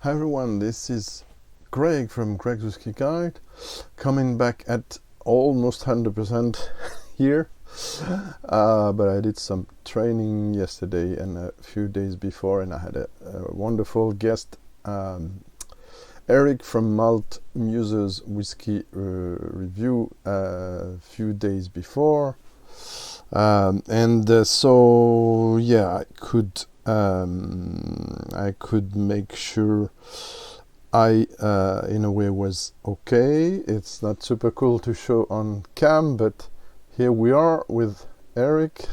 Hi everyone, this is Greg from Greg's Whiskey Guide, coming back at almost 100% here, but I did some training yesterday and a few days before, and I had a wonderful guest, Eric from Malt Muse's Whiskey review a few days before, so yeah, I could make sure I in a way was okay. It's not super cool to show on cam, but here we are with Eric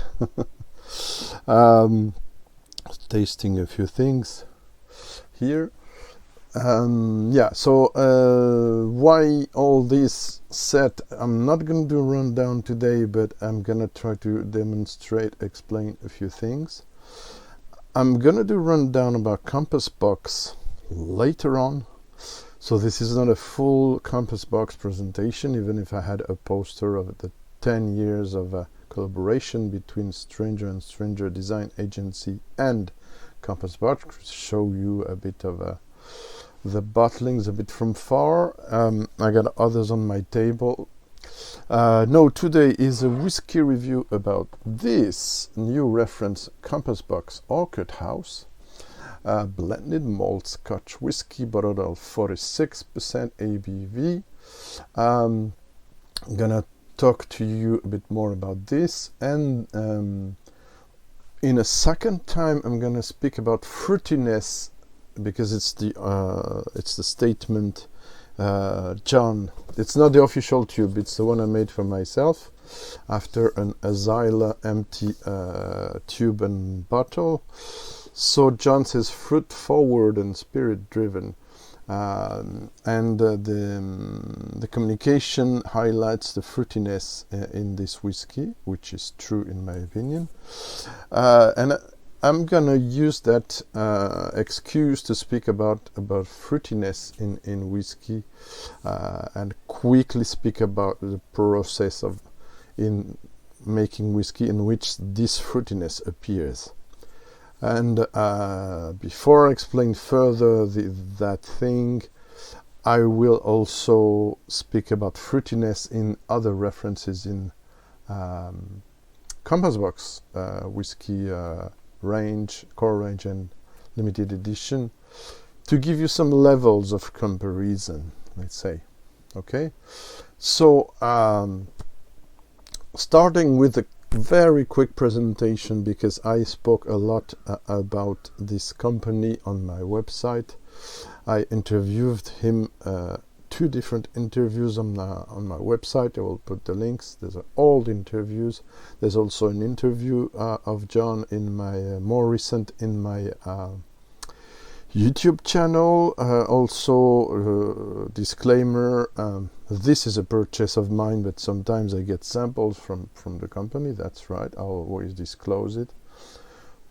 tasting a few things here. Why all this set? I'm not going to do a rundown today, but I'm gonna try to explain a few things. I'm gonna do a rundown about Compass Box later on, so this is not a full Compass Box presentation, even if I had a poster of the 10 years of collaboration between Stranger and Stranger Design Agency and Compass Box to show you a bit of the bottlings a bit from far. I got others on my table. No, today is a whiskey review about this new reference Compass Box Orchid House Blended Malt Scotch Whisky, bottled at 46% ABV. I'm gonna talk to you a bit more about this, and in a second time I'm gonna speak about Fruitiness, because it's the statement John. It's not the official tube, it's the one I made for myself after an Azila empty tube and bottle. So John says fruit forward and spirit driven, the communication highlights the fruitiness in this whiskey, which is true in my opinion, and I'm gonna use that excuse to speak about fruitiness in whiskey, and quickly speak about the process in making whiskey in which this fruitiness appears. And before I explain further that thing, I will also speak about fruitiness in other references in Compass Box whiskey range, core range and limited edition, to give you some levels of comparison, let's say. Okay, so starting with a very quick presentation, because I spoke a lot about this company on my website. I interviewed him, 2 different interviews on my website. I will put the links. There's old interviews. There's also an interview of John in my more recent in my YouTube channel. Also, disclaimer, this is a purchase of mine, but sometimes I get samples from the company. That's right, I'll always disclose it.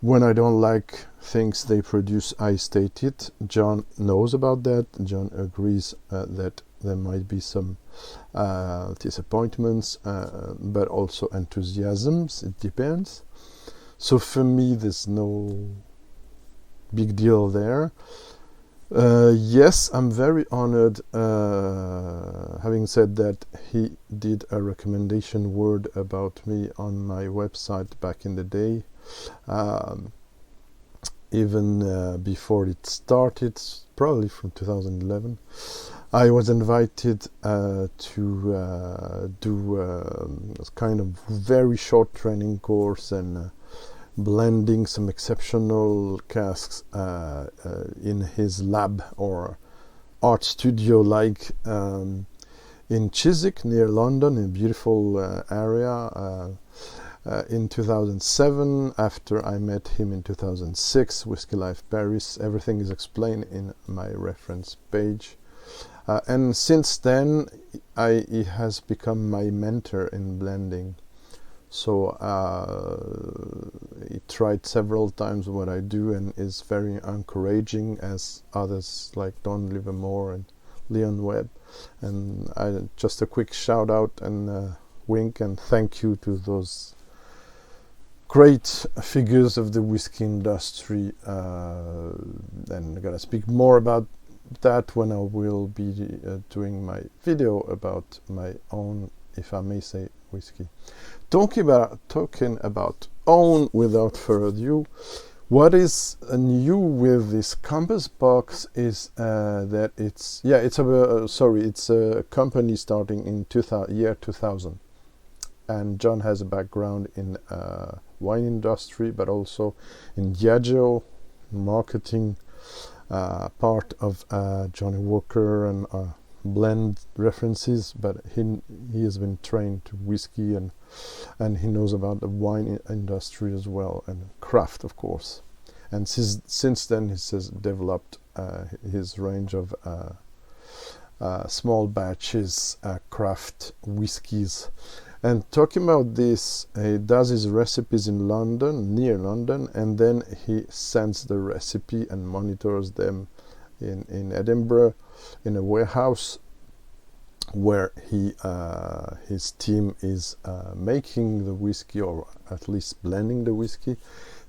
When I don't like things they produce, I state it. John knows about that. John agrees that there might be some disappointments, but also enthusiasms. It depends. So for me, there's no big deal there. Yes, I'm very honored, having said that, he did a recommendation word about me on my website back in the day, even before it started, probably from 2011. I was invited to do a kind of very short training course and blending some exceptional casks in his lab or art studio, like in Chiswick near London, a beautiful area, in 2007. After I met him in 2006, Whiskey Life Paris. Everything is explained in my reference page, and since then he has become my mentor in blending. So he tried several times what I do and is very encouraging, as others like Don Livermore and Leon Webb. And just a quick shout out and wink and thank you to those great figures of the whiskey industry then I'm gonna speak more about that when I will be doing my video about my own, if I may say, whiskey. Talking about own, without further ado, what is new with this compass box is that it's a company starting in year 2000, and John has a background in wine industry, but also in Diageo marketing, part of Johnny Walker and blend references, but he has been trained to whiskey, and he knows about the wine industry as well, and craft, of course. And since then he has developed his range of small batches craft whiskies. And talking about this, he does his recipes in London, near London, and then he sends the recipe and monitors them in Edinburgh in a warehouse where his team is making the whiskey, or at least blending the whiskey.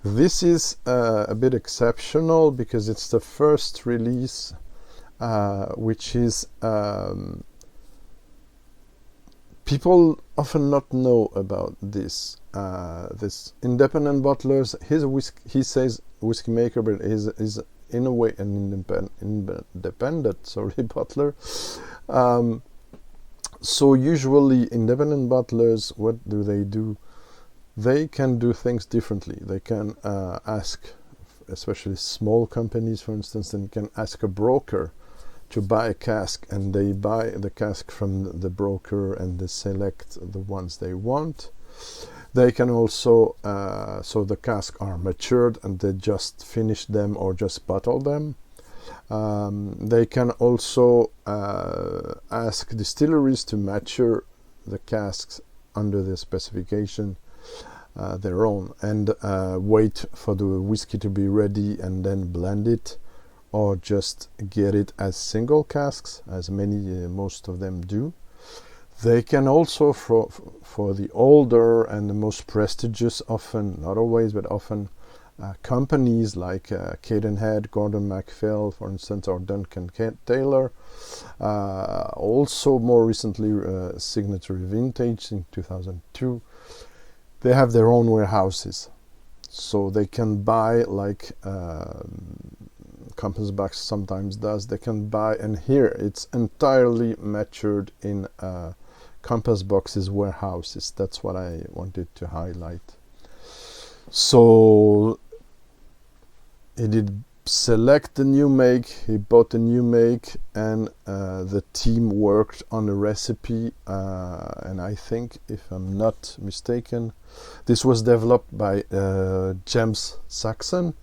This is a bit exceptional because it's the first release which is people often not know about this. This independent bottlers, he says whiskey maker, but is in a way an independent bottler. So usually independent bottlers, what do? They can do things differently. They can ask, especially small companies, for instance, they can ask a broker to buy a cask, and they buy the cask from the broker and they select the ones they want. They can also, so the casks are matured and they just finish them or just bottle them. They can also ask distilleries to mature the casks under the specification, their own, and wait for the whiskey to be ready and then blend it, or just get it as single casks, as most of them do. They can also, for the older and the most prestigious, often, not always, but often, companies like Cadenhead, Gordon MacPhail, for instance, or Duncan Taylor, also more recently Signatory Vintage in 2002, they have their own warehouses. So they can buy, like Compass Box sometimes does, they can buy, and here it's entirely matured in Compass Box's warehouses. That's what I wanted to highlight. So he did select the new make, he bought a new make, and the team worked on a recipe, and I think, if I'm not mistaken, this was developed by James Saxon,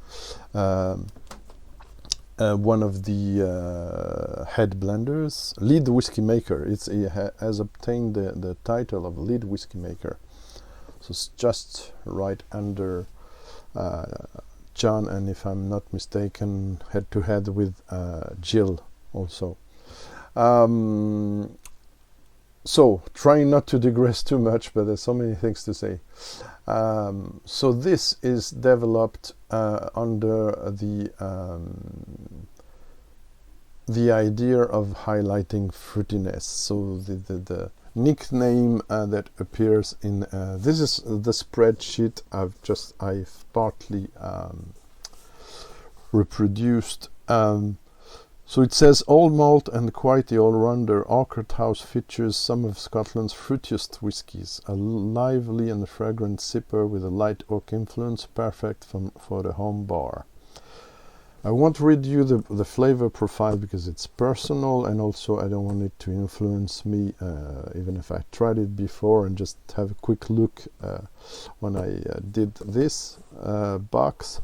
one of the head blenders, lead whiskey maker. He has obtained the title of lead whiskey maker. So it's just right under John, and if I'm not mistaken, head to head with Jill also. So trying not to digress too much, but there's so many things to say. So this is developed under the idea of highlighting fruitiness. So the nickname that appears in this is the spreadsheet I've partly reproduced. So it says old malt and quite the all-rounder. Orchard House features some of Scotland's fruitiest whiskies, a lively and fragrant sipper with a light oak influence, perfect for the home bar. I won't read you the flavor profile because it's personal, and also I don't want it to influence me, even if I tried it before, and just have a quick look when I did this box.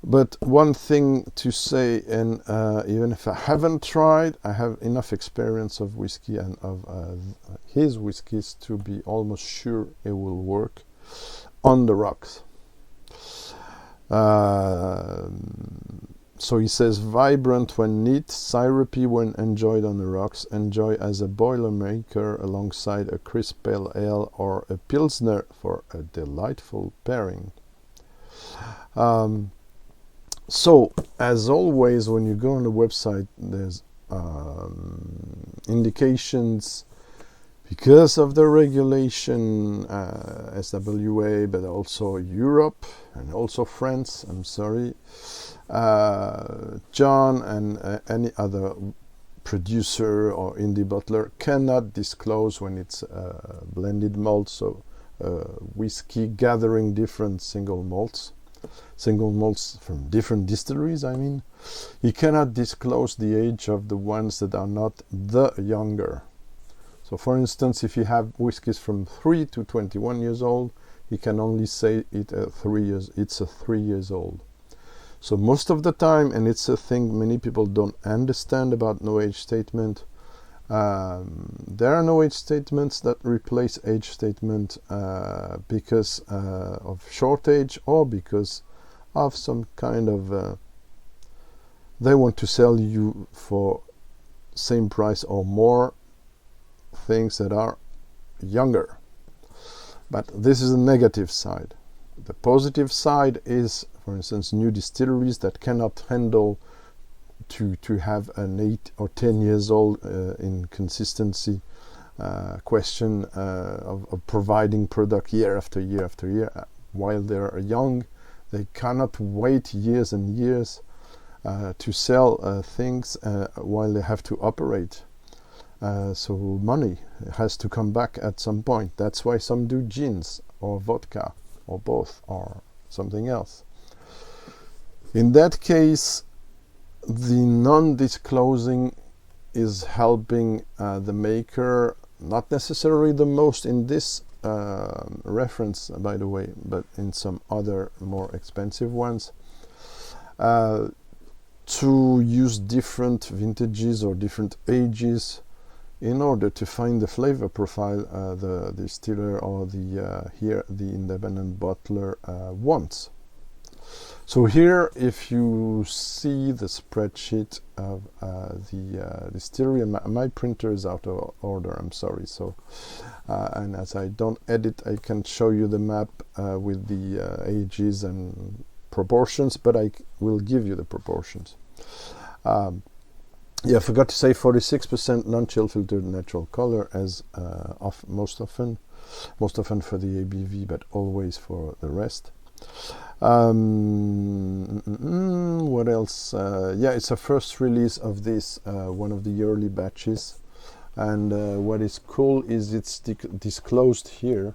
But one thing to say, and even if I haven't tried, I have enough experience of whiskey and of his whiskies to be almost sure it will work on the rocks. So he says, vibrant when neat, syrupy when enjoyed on the rocks, enjoy as a boilermaker alongside a crisp pale ale or a pilsner for a delightful pairing. So, as always, when you go on the website, there's indications because of the regulation, SWA, but also Europe and also France. I'm sorry, John and any other producer or indie bottler cannot disclose when it's blended malt, so whiskey gathering different single malts from different distilleries. I mean, he cannot disclose the age of the ones that are not the younger. So for instance, if you have whiskies from 3 to 21 years old, he can only say it's a 3 years old. So most of the time, and it's a thing many people don't understand about no age statement, there are no age statements that replace age statement because of shortage or because of some kind of they want to sell you for same price or more things that are younger. But this is the negative side. The positive side is, for instance, new distilleries that cannot handle to have an 8 or 10 years old in consistency question of providing product year after year after year. While they're young, they cannot wait years and years to sell things while they have to operate. So money has to come back at some point. That's why some do gins or vodka or both or something else. In that case, the non-disclosing is helping the maker, not necessarily the most in this reference, by the way, but in some other more expensive ones, to use different vintages or different ages in order to find the flavor profile the distiller or the independent bottler wants. So here, if you see the spreadsheet of the distillery, and my printer is out of order, I'm sorry. So, and as I don't edit, I can show you the map with the ages and proportions, but I will give you the proportions. Yeah, I forgot to say 46% non-chill filtered natural color, as most often for the ABV, but always for the rest. What else? Yeah, it's a first release of this, one of the early batches, and what is cool is it's disclosed here.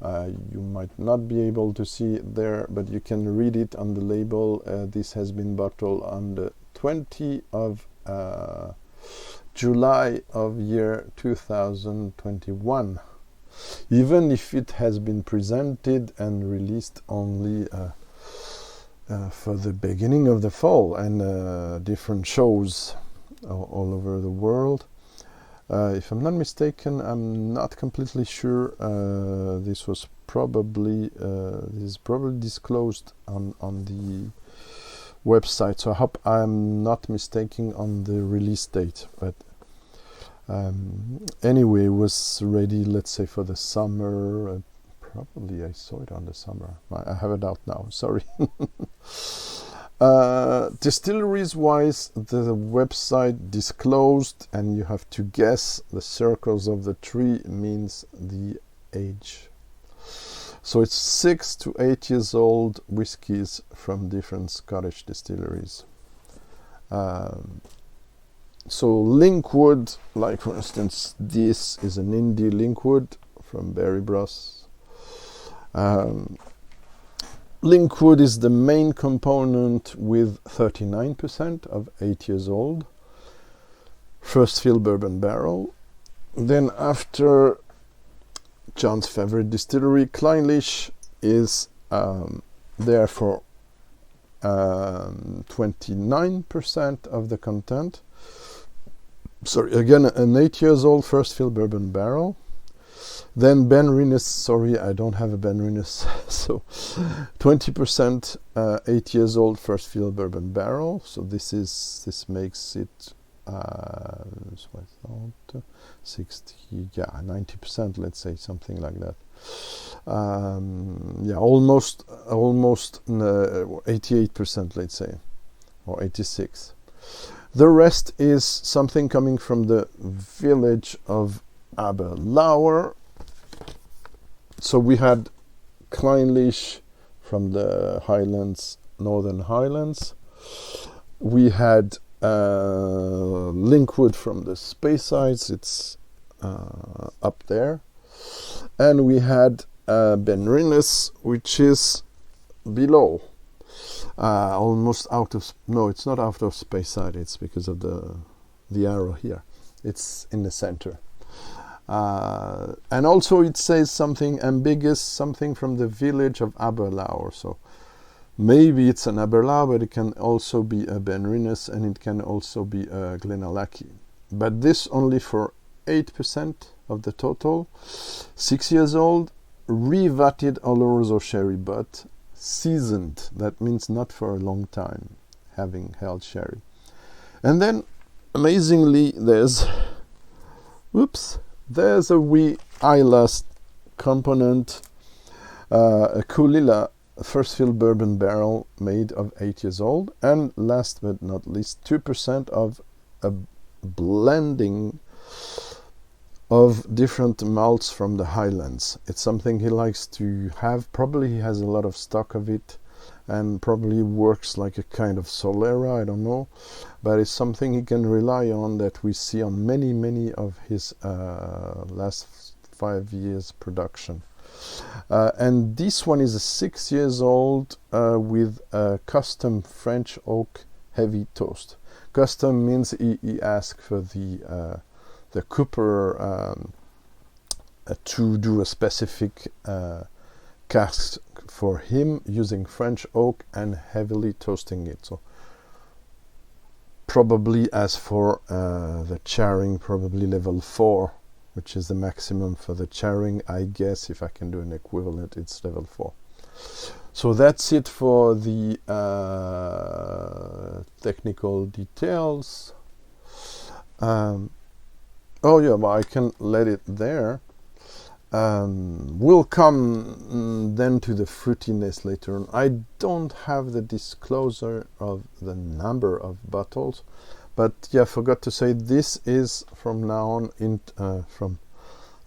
You might not be able to see it there, but you can read it on the label. This has been bottled on the 20th of July of year 2021. Even if it has been presented and released only for the beginning of the fall and different shows all over the world. If I'm not mistaken, I'm not completely sure. This is probably disclosed on the website, so I hope I'm not mistaken on the release date. But anyway, it was ready, let's say, for the summer. Probably I saw it on the summer. I have it out now, sorry. Distilleries wise, the website disclosed, and you have to guess the circles of the tree means the age. So it's 6 to 8 years old whiskies from different Scottish distilleries. So Linkwood, like for instance, this is an indie Linkwood from Barry-Bros. Linkwood is the main component with 39% of 8 years old. First fill bourbon barrel. Then after, John's favorite distillery, Clynelish, is there for 29% of the content. Sorry, again, an 8 years old first fill bourbon barrel. Then Benrinnes, sorry, I don't have a Benrinnes, so 20% 8 years old first fill bourbon barrel. So this makes it So I thought 60, yeah, 90%, let's say, something like that. Yeah, almost 88%, let's say, or 86. The rest is something coming from the village of Aberlour. So we had Clynelish from the Highlands, Northern Highlands. We had Linkwood from the Speyside, it's up there. And we had Benrinnes, which is below. Almost out of, no, it's not out of Speyside, it's because of the arrow here. It's in the center. And also it says something ambiguous, something from the village of Aberlour. So maybe it's an Aberlour, but it can also be a Benrinnes, and it can also be a Clynelish. But this only for 8% of the total. 6 years old, revatted Oloroso sherry, but seasoned. That means not for a long time, having held sherry. And then, amazingly, there's a wee eyelash component, a Clynelish first fill bourbon barrel made of 8 years old, and last but not least, 2% of a blending of different malts from the Highlands. It's something he likes to have. Probably he has a lot of stock of it, and probably works like a kind of Solera, I don't know, but it's something he can rely on, that we see on many of his last 5 years production. And this one is a 6 years old with a custom French oak heavy toast. Custom means he asked for the cooper to do a specific cask for him using French oak and heavily toasting it. So probably, as for the charring, probably level 4, which is the maximum for the charring. I guess if I can do an equivalent, it's level 4. So that's it for the technical details. Oh yeah, well, I can let it there. We'll come then to the fruitiness later on. I don't have the disclosure of the number of bottles, but yeah, forgot to say, this is from now on, from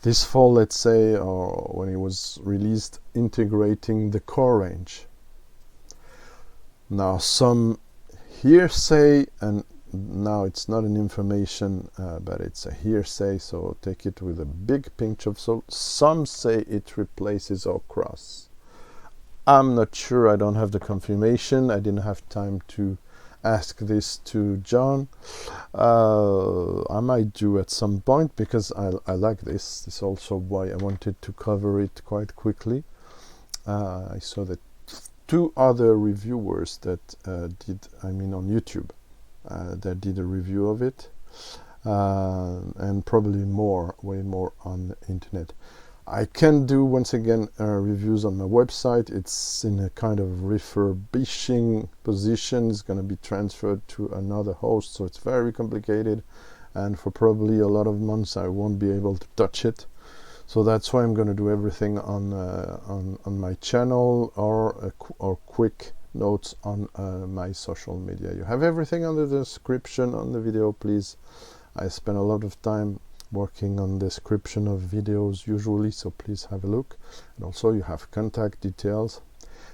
this fall, let's say, or when it was released, integrating the core range. Now, some hearsay, and now it's not an information, but it's a hearsay, so take it with a big pinch of salt. Some say it replaces our cross. I'm not sure, I don't have the confirmation. I didn't have time to ask this to John. I might do at some point, because I like this. This is also why I wanted to cover it quite quickly. I saw that 2 other reviewers that did, I mean on YouTube, that did a review of it, and probably way more on the internet. I can do, once again, reviews on my website. It's in a kind of refurbishing position. It's going to be transferred to another host, so it's very complicated, and for probably a lot of months I won't be able to touch it. So that's why I'm going to do everything on my channel, or quick notes on my social media. You have everything on the description on the video, please. I spend a lot of time working on description of videos usually, so please have a look. And also you have contact details.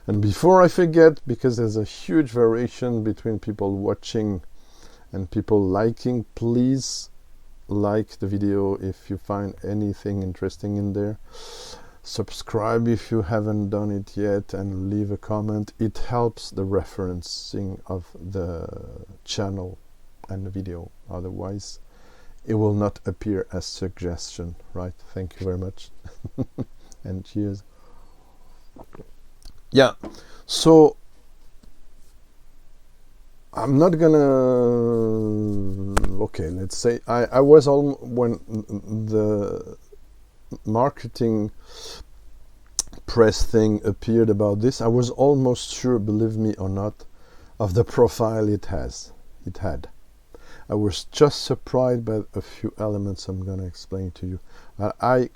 And before I forget, because there's a huge variation between people watching and people liking, please like the video if you find anything interesting in there. Subscribe if you haven't done it yet, and leave a comment. It helps the referencing of the channel and the video. Otherwise it will not appear as suggestion, right? Thank you very much. And cheers. Yeah, so I'm not gonna, okay, let's say I was when the marketing press thing appeared about this, I was almost sure, believe me or not, of the profile it had. I was just surprised by a few elements I'm going to explain to you. I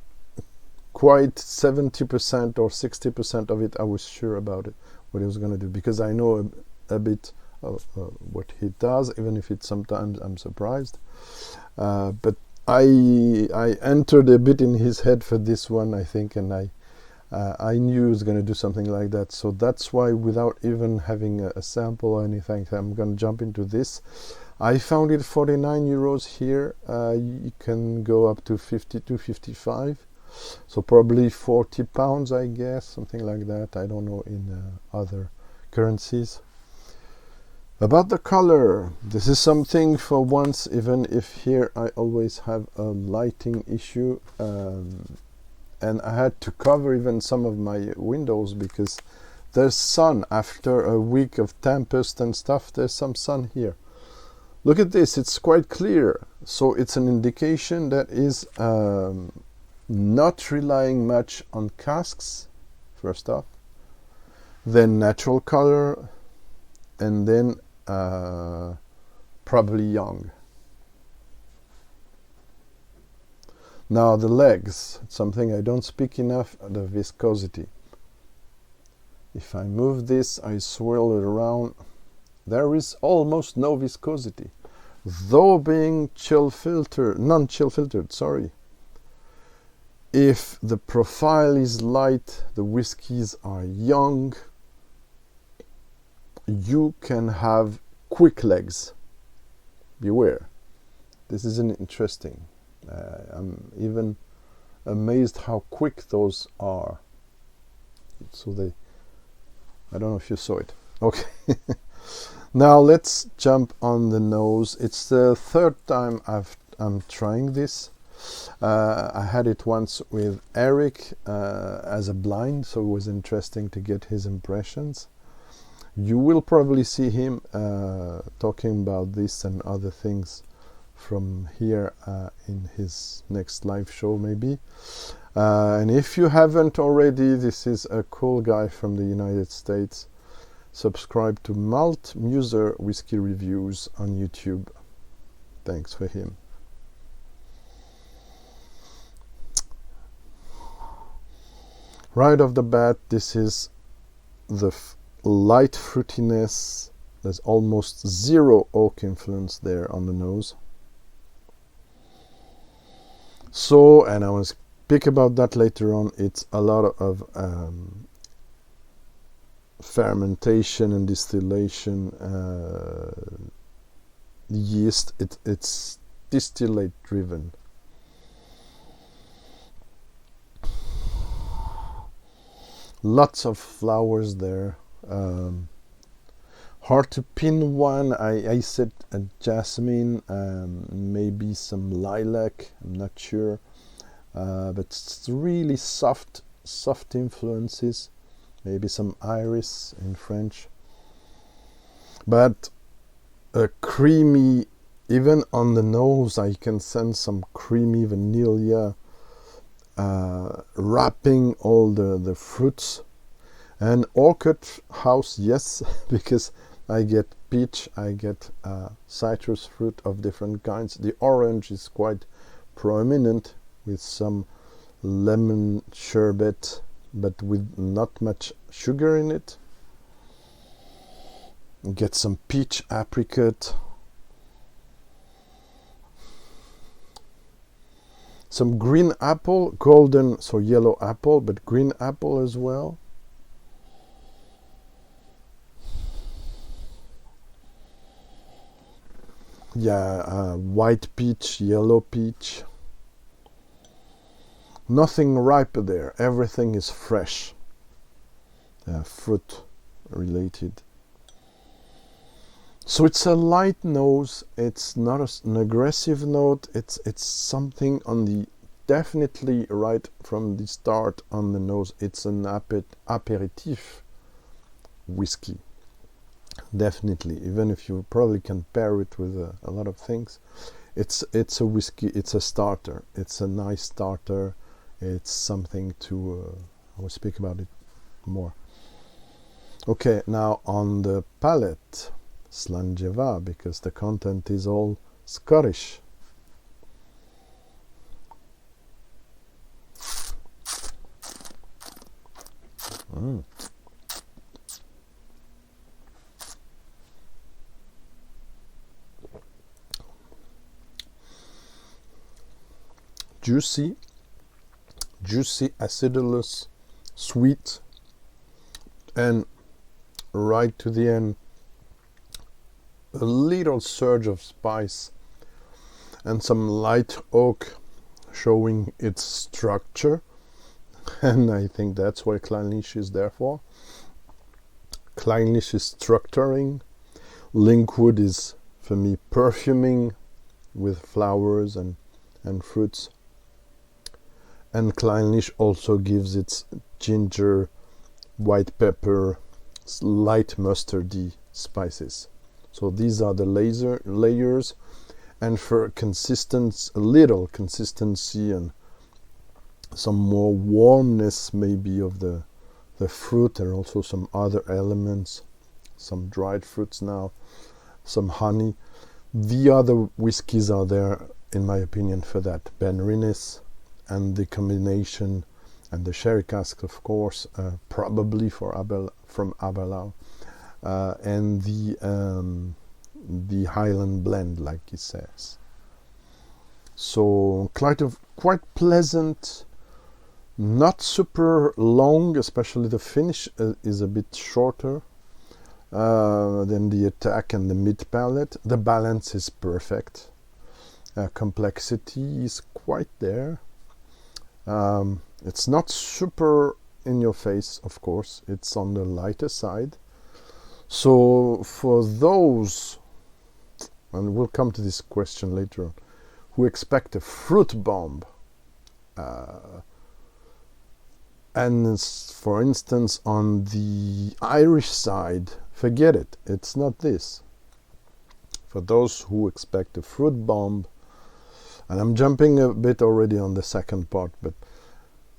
quite 70% or 60% of it I was sure about it, what he was going to do, because I know a bit of what he does, even if it's sometimes I'm surprised. But I entered a bit in his head for this one, I think, and I knew he was going to do something like that. So that's why, without even having a sample or anything, I'm going to jump into this. I found it 49 euros here. You can go up to 52, 55. So probably 40 pounds, I guess, something like that. I don't know in other currencies. About the color, this is something for once, even if here I always have a lighting issue, and I had to cover even some of my windows because there's sun. After a week of tempest and stuff, there's some sun here. Look at this, it's quite clear. So it's an indication that is not relying much on casks, first off, then natural color, and then probably young. Now the legs, something I don't speak enough, the viscosity. If I move this, I swirl it around, there is almost no viscosity, though being non-chill filtered, sorry. If the profile is light, the whiskies are young, you can have quick legs. Beware. This is interesting. I'm even amazed how quick those are. So I don't know if you saw it. Okay. Now let's jump on the nose. It's the third time I'm trying this. I had it once with Eric as a blind, so it was interesting to get his impressions. You will probably see him talking about this and other things from here in his next live show maybe. And if you haven't already, this is a cool guy from the United States. Subscribe to Malt Muser Whiskey Reviews on YouTube. Thanks for him. Right off the bat, this is the light fruitiness. There's almost zero oak influence there on the nose. So, and I will speak about that later on, it's a lot of fermentation and distillation, yeast. It's distillate driven. Lots of flowers there. Hard to pin one. I said a jasmine, maybe some lilac, I'm not sure, but it's really soft influences, maybe some iris in French, but a creamy, even on the nose I can sense some creamy vanilla wrapping all the fruits. And orchid house, yes, because I get peach, I get citrus fruit of different kinds. The orange is quite prominent with some lemon sherbet, but with not much sugar in it. Get some peach apricot. Some green apple, golden, so yellow apple, but green apple as well. Yeah, white peach, yellow peach. Nothing ripe there. Everything is fresh. Fruit related. So it's a light nose. It's not an aggressive note. It's something on the definitely right from the start on the nose. It's an aperitif whiskey. Definitely, even if you probably can pair it with a lot of things, it's a whiskey. It's a starter. It's a nice starter. It's something to I will speak about it more. Okay, now on the palate, Slangeva, because the content is all Scottish. Juicy, acidulous, sweet, and right to the end, a little surge of spice and some light oak showing its structure. And I think that's what Clynelish is there for. Clynelish is structuring. Linkwood is, for me, perfuming with flowers and fruits. And Clynelish also gives its ginger, white pepper, light mustardy spices. So these are the layers. And for a little consistency and some more warmness maybe of the fruit, there are also some other elements, some dried fruits now, some honey. The other whiskies are there, in my opinion, for that. Benrinnes and the combination, and the sherry cask, of course, probably from Aberlour, and the Highland blend, like he says. So quite pleasant. Not super long, especially the finish is a bit shorter than the attack and the mid palate. The balance is perfect. Complexity is quite there. It's not super in your face, of course. It's on the lighter side. So for those, and we'll come to this question later on, who expect a fruit bomb, and for instance on the Irish side, forget it, it's not this. For those who expect a fruit bomb, and I'm jumping a bit already on the second part, but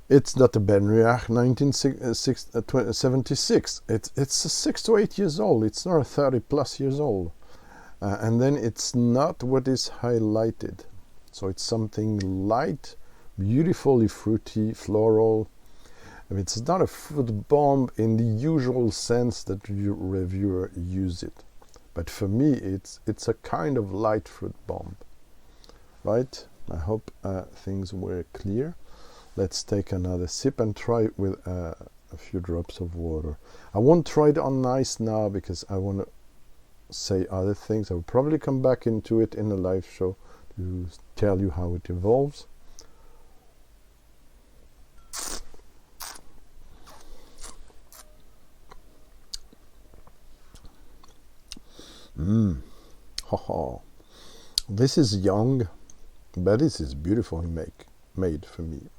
it's not a Benriach 1976. It's 6 to 8 years old. It's not 30 plus years old. And then it's not what is highlighted. So it's something light, beautifully fruity, floral. It's not a fruit bomb in the usual sense that your reviewer use it. But for me, it's a kind of light fruit bomb. Right? I hope things were clear. Let's take another sip and try it with a few drops of water. I won't try it on ice now because I want to say other things. I will probably come back into it in a live show to tell you how it evolves. This is young, but this is beautifully made for me.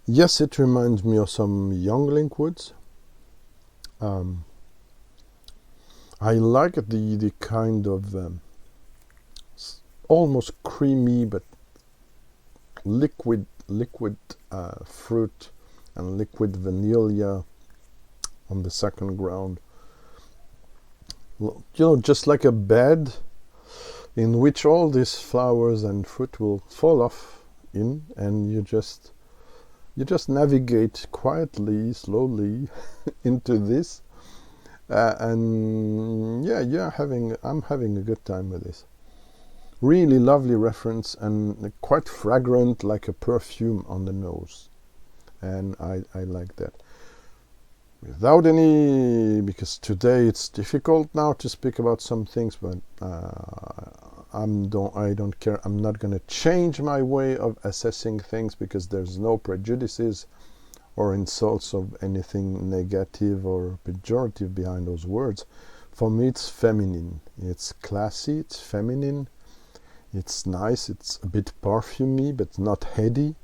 Yes, it reminds me of some young Linkwoods. I like the kind of almost creamy but liquid fruit and liquid vanilla on the second ground. You know, just like a bed in which all these flowers and fruit will fall off in, and you just navigate quietly, slowly into this, and yeah, I'm having a good time with this. Really lovely reference and quite fragrant, like a perfume on the nose, and I like that. Without any, because today it's difficult now to speak about some things, but I don't care. I'm not going to change my way of assessing things because there's no prejudices or insults of anything negative or pejorative behind those words. For me, it's feminine. It's classy. It's feminine. It's nice. It's a bit perfumey, but not heady.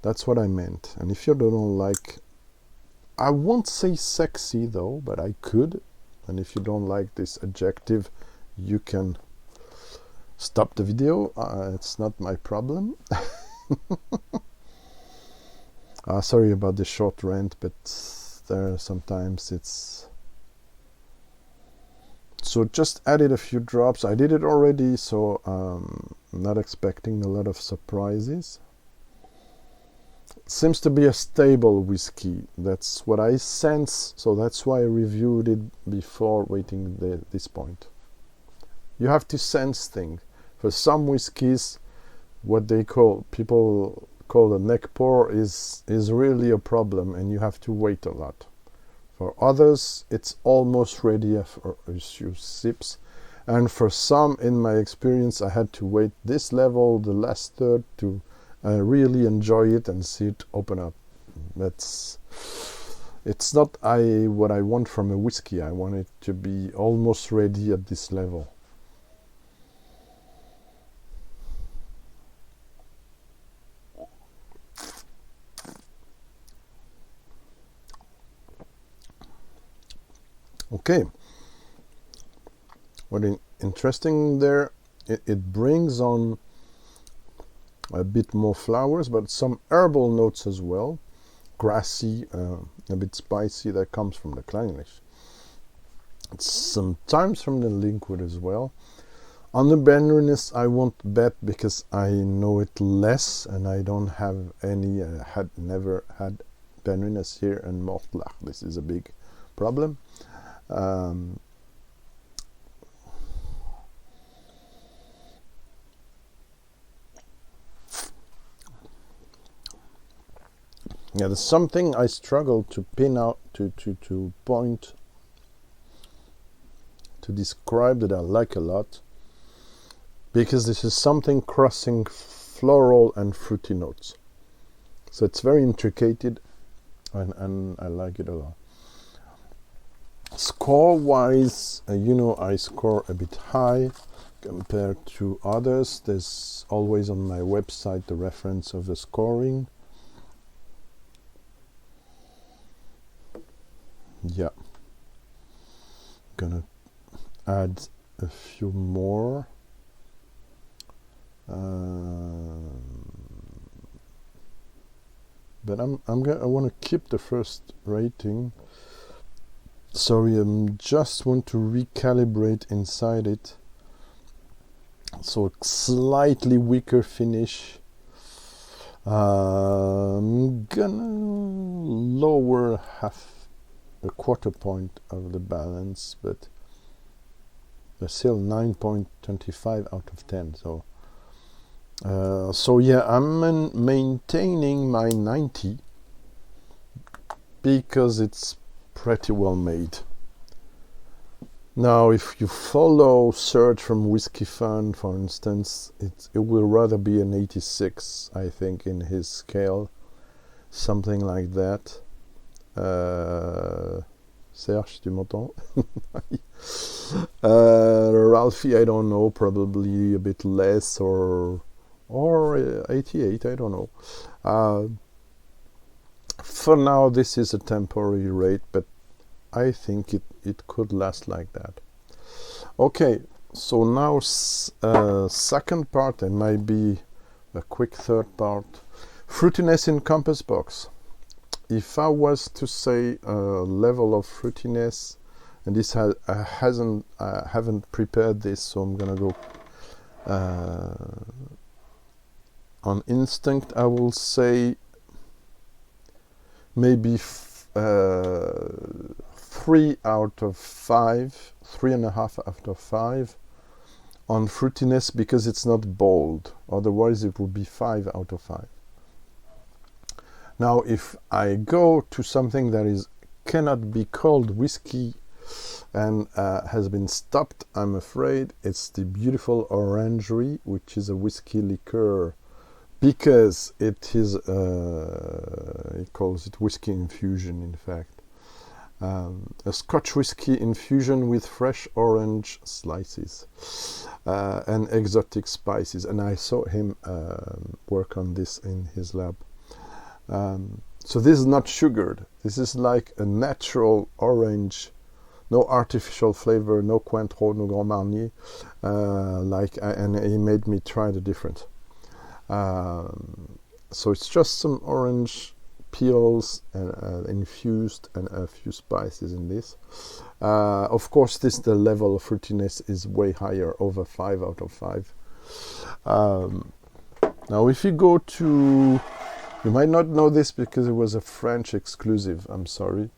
That's what I meant. And if you don't like, I won't say sexy though, but I could. And if you don't like this adjective, you can stop the video. It's not my problem. Sorry about the short rant, but there sometimes it's So just added a few drops. I did it already, so I'm not expecting a lot of surprises. Seems to be a stable whiskey. That's what I sense, so that's why I reviewed it before waiting this point. You have to sense things. For some whiskies, what people call a neck pour is really a problem, and you have to wait a lot. For others, it's almost ready after a few sips, and for some, in my experience, I had to wait this level, the last third, to really enjoy it and see it open up. It's not what I want from a whiskey. I want it to be almost ready at this level. Okay, what interesting there, it brings on a bit more flowers, but some herbal notes as well, grassy, a bit spicy, that comes from the Clynelish. Sometimes from the Linkwood as well. On the Benrinnes, I won't bet because I know it less, and I don't have any, never had Benrinnes here in Mortlach. This is a big problem. Yeah, there's something I struggle to pin out, to point, to describe, that I like a lot, because this is something crossing floral and fruity notes. So it's very intricate, and I like it a lot. Score-wise, I score a bit high compared to others. There's always on my website the reference of the scoring. Yeah, gonna add a few more. But I want to keep the first rating. Sorry, just want to recalibrate inside it. So slightly weaker finish. I'm gonna lower a quarter point of the balance, but there's still 9.25 out of 10. So yeah, I'm maintaining my 90 because it's pretty well made. Now, if you follow Search from Whiskey Fun, for instance, it will rather be an 86, I think, in his scale, something like that. Serge, tu m'entends? Ralphie, I don't know, probably a bit less, or 88, I don't know. For now, this is a temporary rate, but I think it could last like that. Okay, so now second part, and maybe a quick third part. Fruitiness in compass box. If I was to say a level of fruitiness, and this I haven't prepared this, so I'm gonna go on instinct. I will say maybe 3 out of 5, 3.5 out of 5 on fruitiness, because it's not bold. Otherwise, it would be 5 out of 5. Now, if I go to something that cannot be called whiskey and has been stopped, I'm afraid, it's the beautiful Orangery, which is a whiskey liqueur, because it is, he calls it whiskey infusion, in fact. A Scotch whiskey infusion with fresh orange slices and exotic spices. And I saw him work on this in his lab. So this is not sugared. This is like a natural orange, no artificial flavor, no Cointreau, no Grand Marnier. And he made me try the different. So it's just some orange peels and infused, and a few spices in this. Of course, the level of fruitiness is way higher, over 5 out of 5. Now, if you go to, you might not know this because it was a French exclusive, I'm sorry.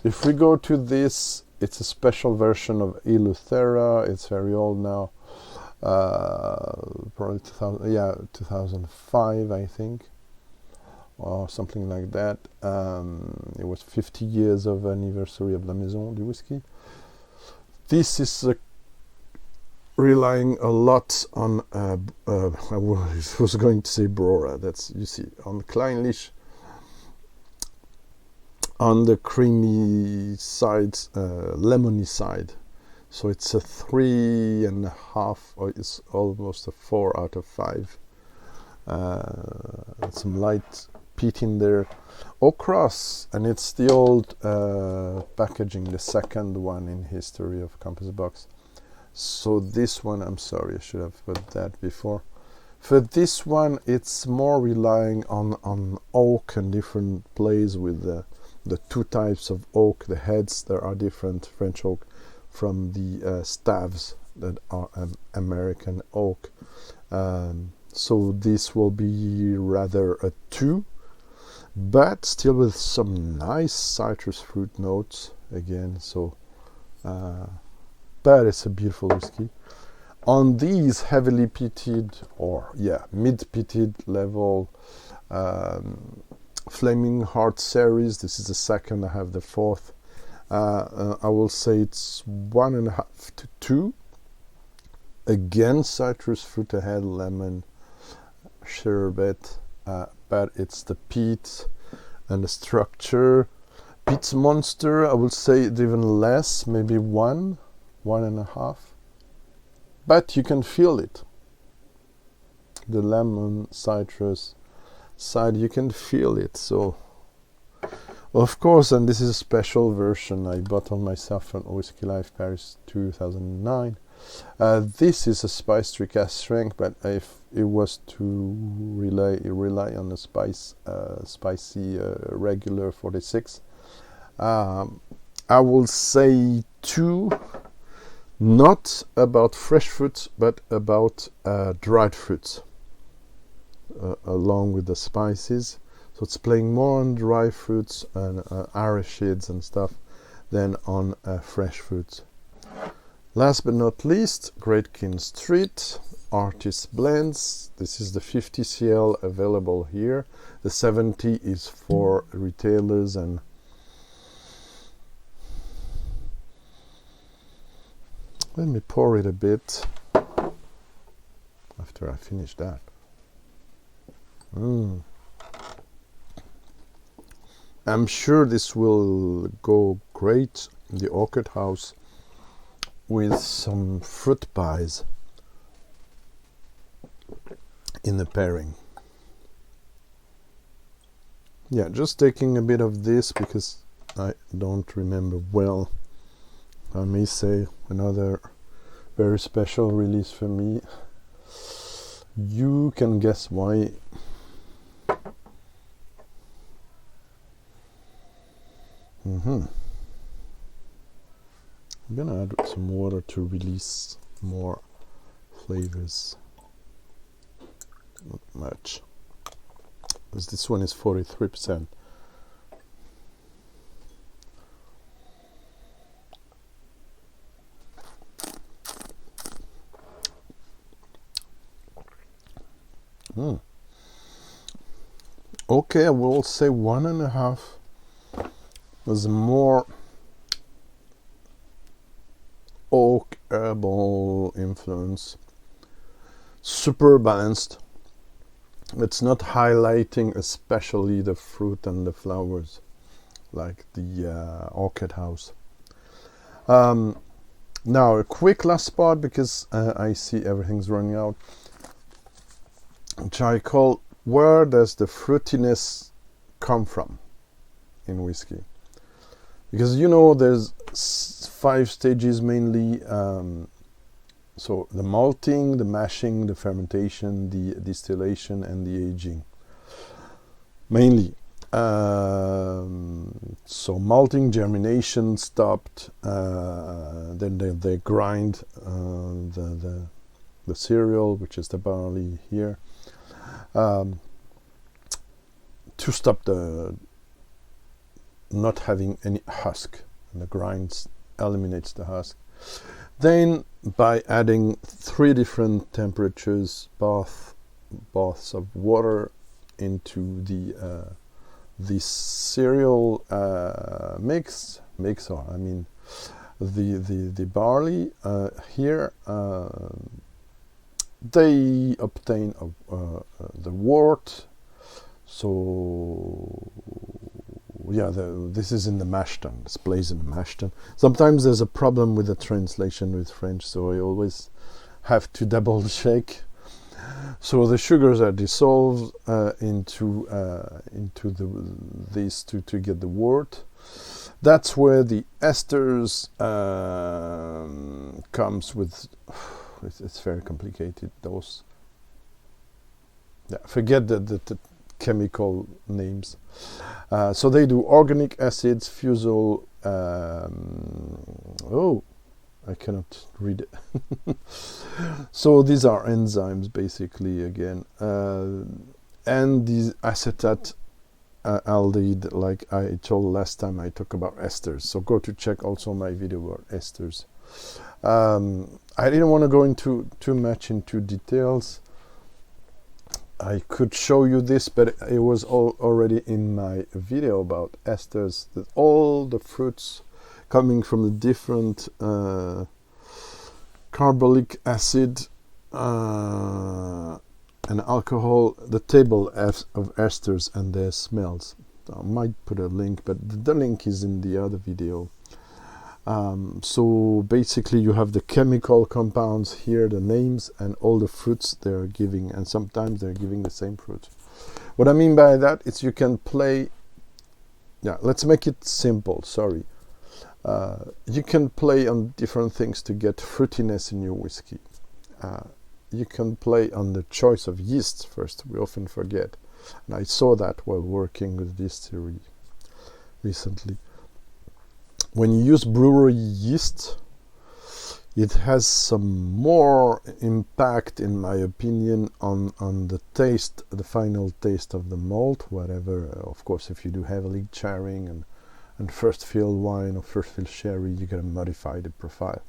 If we go to this, it's a special version of Eleuthera. It's very old now. Probably 2005, I think, or something like that. It was 50 years of anniversary of La Maison du Whisky. This is relying a lot on I was going to say Brora. That's, you see, on Clynelish, on the creamy side, lemony side. So it's a 3.5, or it's almost a 4 out of 5. Some light peat in there. Ocras, and it's the old packaging, the second one in history of Compass Box. So this one, I'm sorry, I should have put that before. For this one, it's more relying on oak and different plays with the two types of oak. The heads, there are different French oak from the staves that are American oak. So this will be rather a 2, but still with some nice citrus fruit notes again. So, but it's a beautiful whiskey. On these heavily peated, or mid-peated level, Flaming Heart series, this is the second, I have the fourth. I will say it's 1.5 to 2. Again, citrus fruit ahead, lemon, sherbet, but it's the peat and the structure. Peat's monster, I would say even less, maybe 1.5. But you can feel it. The lemon, citrus side, you can feel it. So, of course, and this is a special version I bought on myself from Whisky Life Paris 2009. This is a spice tree cask strength, but if it was to rely on a spicy regular 46, I will say 2. Not about fresh fruits, but about dried fruits, along with the spices. So it's playing more on dry fruits and arachids and stuff than on fresh fruits. Last but not least, Great King Street Artist Blends. This is the 50 cl available here. The 70 is for retailers, and let me pour it a bit after I finish that. I'm sure this will go great in the orchid house with some fruit pies in the pairing. Yeah, just taking a bit of this because I don't remember well. I may say another very special release for me. You can guess why. I'm gonna add some water to release more flavors. Not much, because this one is 43%. Okay, I will say 1.5 was more oak herbal influence. Super balanced. It's not highlighting especially the fruit and the flowers like the orchid house. Now a quick last part, because I see everything's running out, which I call, where does the fruitiness come from in whiskey? Because there's 5 stages mainly. So the malting, the mashing, the fermentation, the distillation, and the aging. Mainly. So malting, germination stopped. Then they grind the cereal, which is the barley here, to stop the not having any husk. And the grind eliminates the husk. Then by adding 3 different temperatures, baths of water into the cereal mix, or I mean the barley here, they obtain the wort. So yeah, this is in the mash tun, displays in the mash tun. Sometimes there's a problem with the translation with French, so I always have to double check. So the sugars are dissolved into these to get the wort. That's where the esters comes with. It's very complicated. Those. Yeah, forget the chemical names. So they do organic acids, fusel. I cannot read it. So these are enzymes, basically, again, and these acetate aldehyde, like I told last time I talked about esters. So go to check also my video about esters. I didn't want to go into too much into details. I could show you this, but it was already in my video about esters, that all the fruits coming from the different carbolic acid and alcohol, the table of esters and their smells. I might put a link, but the link is in the other video. So basically you have the chemical compounds here, the names, and all the fruits they're giving, and sometimes they're giving the same fruit. What I mean by that is you can play, let's make it simple, sorry. You can play on different things to get fruitiness in your whiskey. You can play on the choice of yeast first, we often forget. And I saw that while working with distillery recently. When you use brewery yeast, it has some more impact, in my opinion, on the taste, the final taste of the malt, whatever. Of course, if you do heavily charring and first fill wine or first fill sherry, you're going to modify the profile.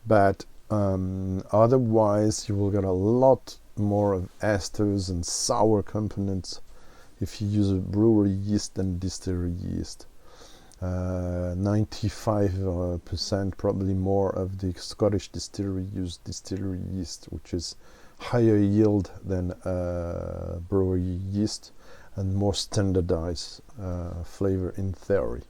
But otherwise, you will get a lot more of esters and sour components if you use a brewery yeast than distillery yeast. 95% probably more of the Scottish distillery use distillery yeast, which is higher yield than brewery yeast and more standardized flavor in theory.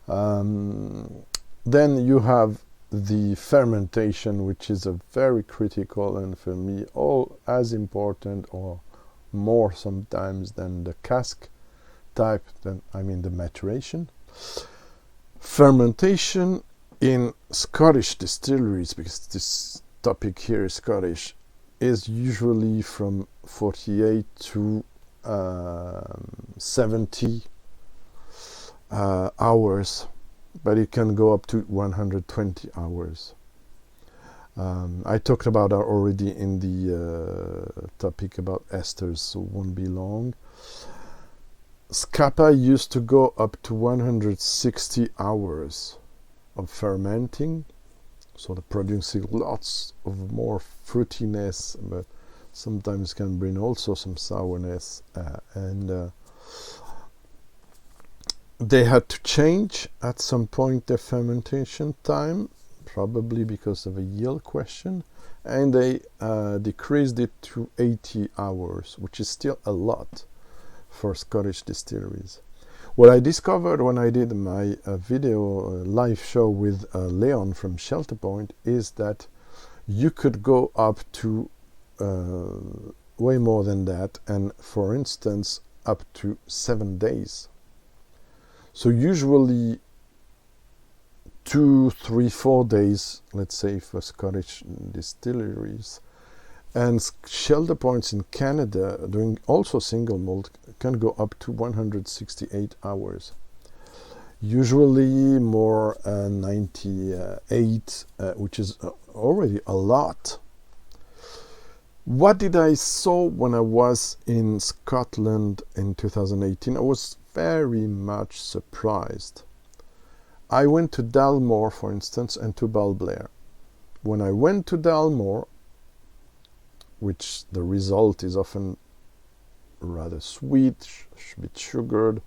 Then you have the fermentation, which is a very critical, and for me all as important or more sometimes than the cask type, the maturation. Fermentation in Scottish distilleries, because this topic here is Scottish, is usually from 48 to 70 hours, but it can go up to 120 hours. I talked about that already in the topic about esters, so it won't be long. Scapa used to go up to 160 hours of fermenting, so they're producing lots of more fruitiness, but sometimes can bring also some sourness, and they had to change at some point their fermentation time, probably because of a yield question, and they decreased it to 80 hours, which is still a lot for Scottish distilleries. What I discovered when I did my video live show with Leon from Shelter Point is that you could go up to way more than that, and for instance up to 7 days. So usually 2, 3, 4 days, let's say, for Scottish distilleries And shelter points in Canada doing also single malt can go up to 168 hours. Usually more 98, which is already a lot. What did I saw when I was in Scotland in 2018? I was very much surprised. I went to Dalmore, for instance, and to Balblair. When I went to Dalmore, which the result is often rather sweet, a bit sugared,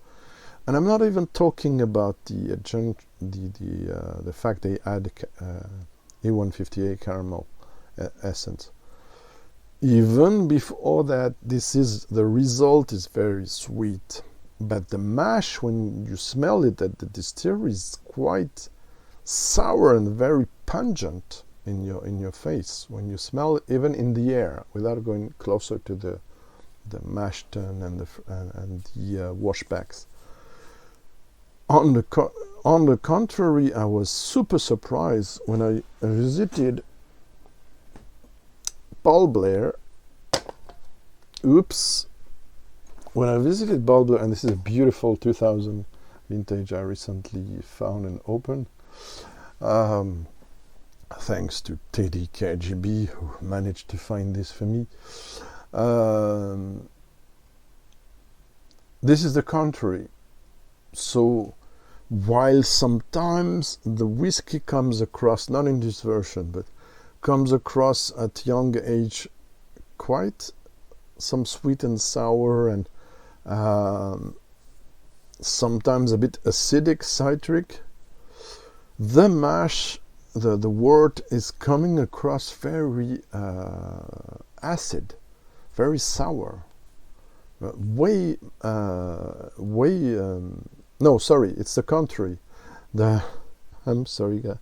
and I'm not even talking about the fact they add A158 caramel essence. Even before that, the result is very sweet. But the mash, when you smell it at the distillery, is quite sour and very pungent in your face. When you smell it, even in the air, without going closer to the mash tun and the washbacks. On the contrary, I was super surprised when I visited Balblair. When I visited Balblair, and this is a beautiful 2000 vintage I recently found and opened, thanks to Teddy KGB, who managed to find this for me. This is the contrary. So, while sometimes the whiskey comes across, not in this version, but comes across at young age quite some sweet and sour and sometimes a bit acidic, citric, the mash, the wort is coming across very acid, very sour, no, sorry, it's the contrary. I'm sorry, guys.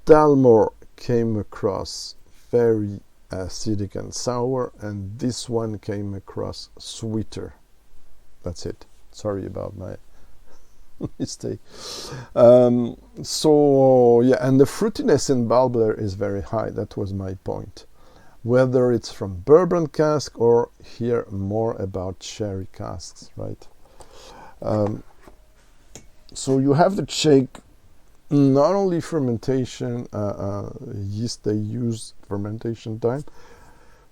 Dalmore came across very acidic and sour, and this one came across sweeter. That's it. Sorry about my mistake. So yeah, and the fruitiness in Balblair is very high. That was my point. Whether it's from bourbon cask or here more about sherry casks, right? So you have to check not only fermentation, yeast they use, fermentation time,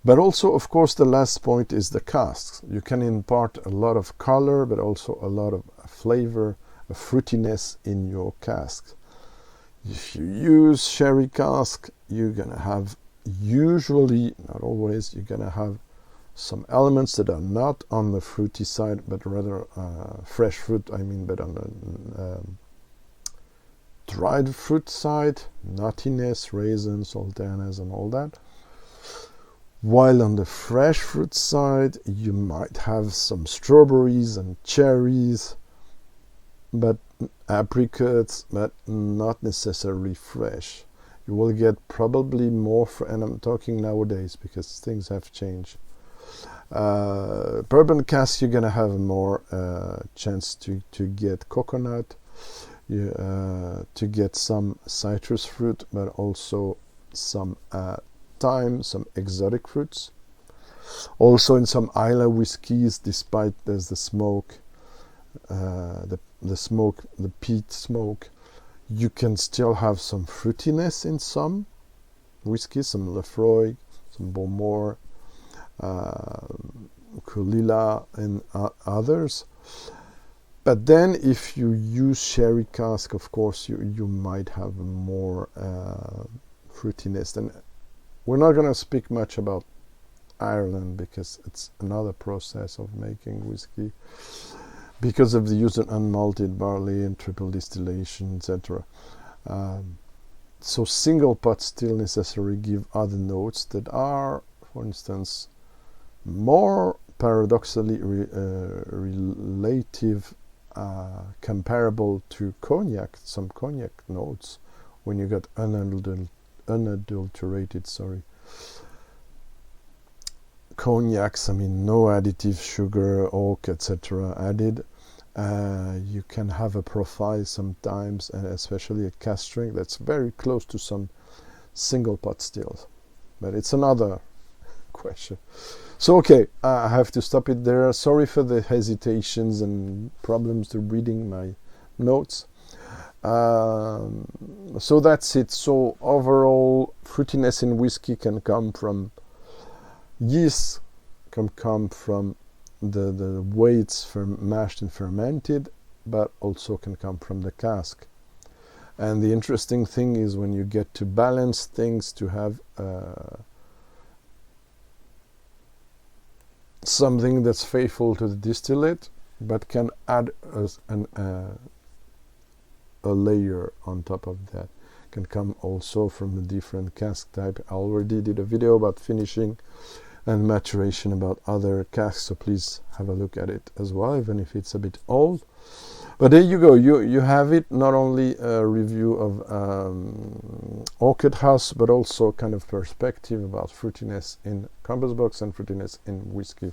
but also, of course, the last point is the casks. You can impart a lot of color, but also a lot of flavor, a fruitiness in your casks. If you use sherry cask, you're gonna have usually, not always, you're gonna have some elements that are not on the fruity side, but rather fresh fruit, but on the dried fruit side, nuttiness, raisins, sultanas, and all that. While on the fresh fruit side, you might have some strawberries and cherries, but apricots, but not necessarily fresh. You will get probably more, and I'm talking nowadays because things have changed. Bourbon cask, you're gonna have more chance to get coconut, to get some citrus fruit, but also some thyme, some exotic fruits. Also in some Islay whiskies, despite there's the smoke, the peat smoke, you can still have some fruitiness in some whiskeys, some Lefroy, some Beaumont, Clynelish, and others. But then if you use sherry cask, of course, you might have more fruitiness. And we're not going to speak much about Ireland because it's another process of making whiskey because of the use of unmalted barley and triple distillation, etc. So single pot still necessarily give other notes that are, for instance, more paradoxically relative, comparable to cognac, some cognac notes when you got unadulterated cognacs, no additive sugar, oak, etc. added. You can have a profile sometimes, and especially a cask strength that's very close to some single pot stills. but it's another question. So okay, I have to stop it there. Sorry for the hesitations and problems to reading my notes. So that's it. So overall, fruitiness in whiskey can come from yeast, can come from the way it's mashed and fermented, but also can come from the cask. And the interesting thing is when you get to balance things, to have something that's faithful to the distillate, but can add a layer on top of that. Can come also from a different cask type. I already did a video about finishing and maturation about other casks, so please have a look at it as well, even if it's a bit old. But there you go, you have it, not only a review of Orchid House, but also kind of perspective about fruitiness in compass box and fruitiness in whiskey.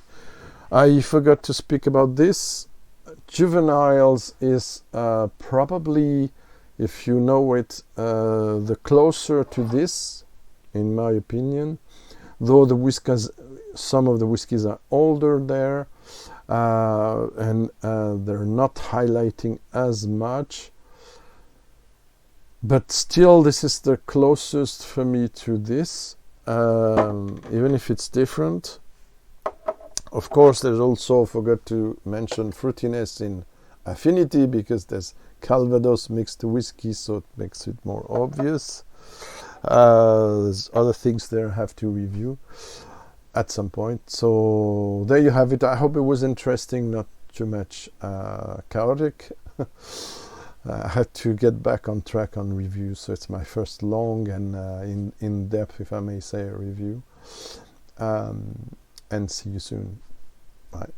I forgot to speak about this. Juveniles is probably, if you know it, the closer to this, in my opinion. Though the whiskies, some of the whiskies are older there, and they're not highlighting as much, but still this is the closest for me to this, even if it's different. Of course, there's also, forgot to mention fruitiness in affinity, because there's Calvados mixed to whiskey, so it makes it more obvious. There's other things there I have to review at some point. So there you have it. I hope it was interesting, not too much chaotic. I had to get back on track on reviews, so it's my first long and in-depth, if I may say, review. And see you soon. Bye.